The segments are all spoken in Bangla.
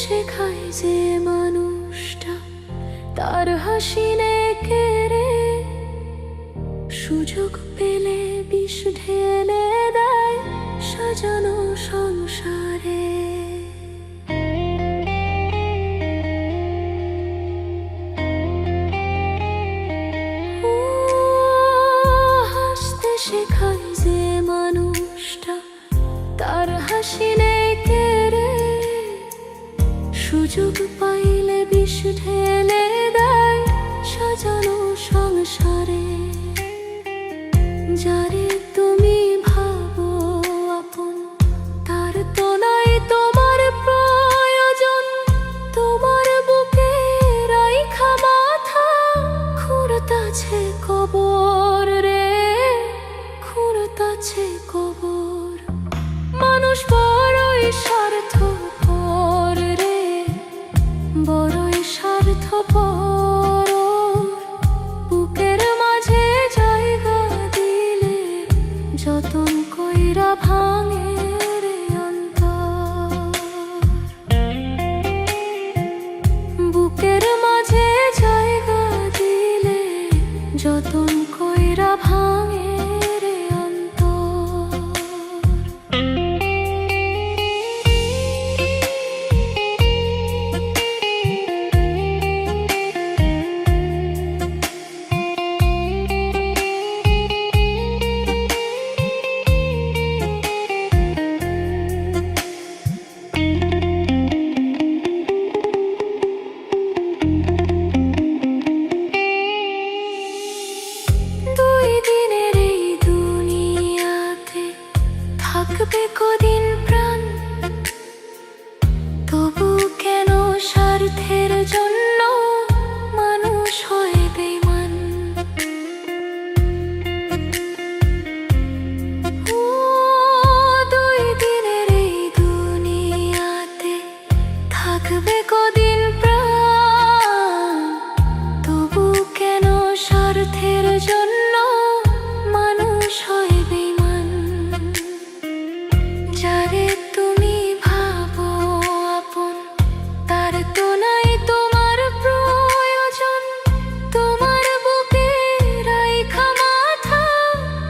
শেখায় যে মানুষটা তার হাসি নে কেড়ে সুযোগ পেলে বিষ ঢেলে দেয় সাজানো সংসারে। ও হাসতে শেখায় যে মানুষটা তার হাসি নে কেড়ে সুযোগ পাইলে বিষ ঢেলে দেয় সাজানো সংসারে। যারে তুমি ভাবো আপন তার তো নাই তোমার প্রয়োজন, তোমার বুকে রাইখা মাথা খুঁড়তাছে কবর রে, খুঁড়তাছে কবর। মানুষ বড়ই স্বার্থপর রে, বড়ই স্বার্থপর। বুকের মাঝে জায়গা দিলে যতন কইরা ভাঙে রে অন্তর। বুকের মাঝে জায়গা দিলে যতন কইরা ভাঙে রে অন্তর। থাকবে কদিন প্রাণ, তবু কেন স্বার্থের জন্য মানুষ হয় বেঈমান। ও দুই দিনের এই দুনিয়াতে থাকবে কদিন প্রাণ, তবু কেন স্বার্থের জন্য মানুষ হয় বেঈমান। যারে তুমি ভাবো আপন তার তো নাই তোমার প্রয়োজন, তোমার বুকে রাইখা মাথা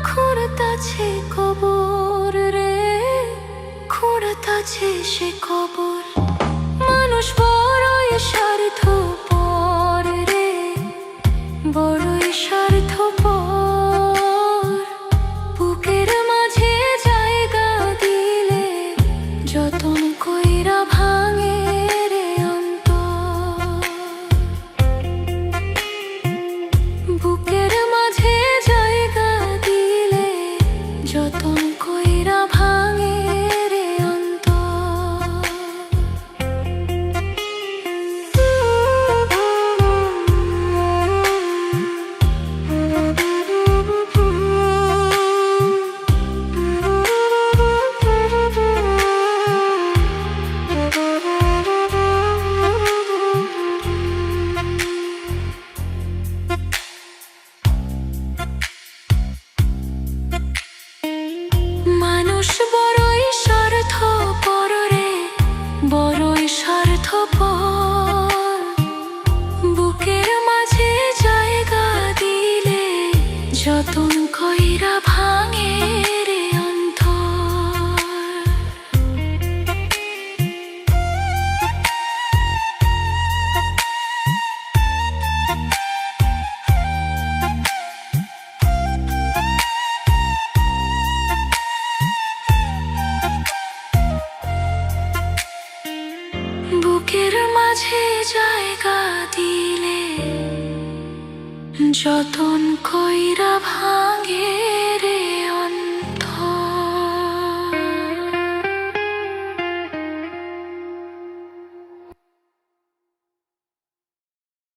খুঁড়তাছে কবর রে, খুঁড়তাছে সে কবর। মানুষ বড়ই স্বার্থপর রে, বড়ই স্বার্থপর। বুকের মাঝে জায়গা দিলে যতন কইরা ভাঙে রে অন্তর। বুকের মাঝে জায়গা দিলে যতন কইরা ভাঙে রে অন্তর। মানুষ বড়ই স্বার্থপর রে, বড়ই স্বার্থপর। বুকের মাঝে জায়গা দিলে যতন কইরা ভাঙে রে অন্তর। বুকের মাঝে জায়গা দিলে যতন কইরা ভাঙে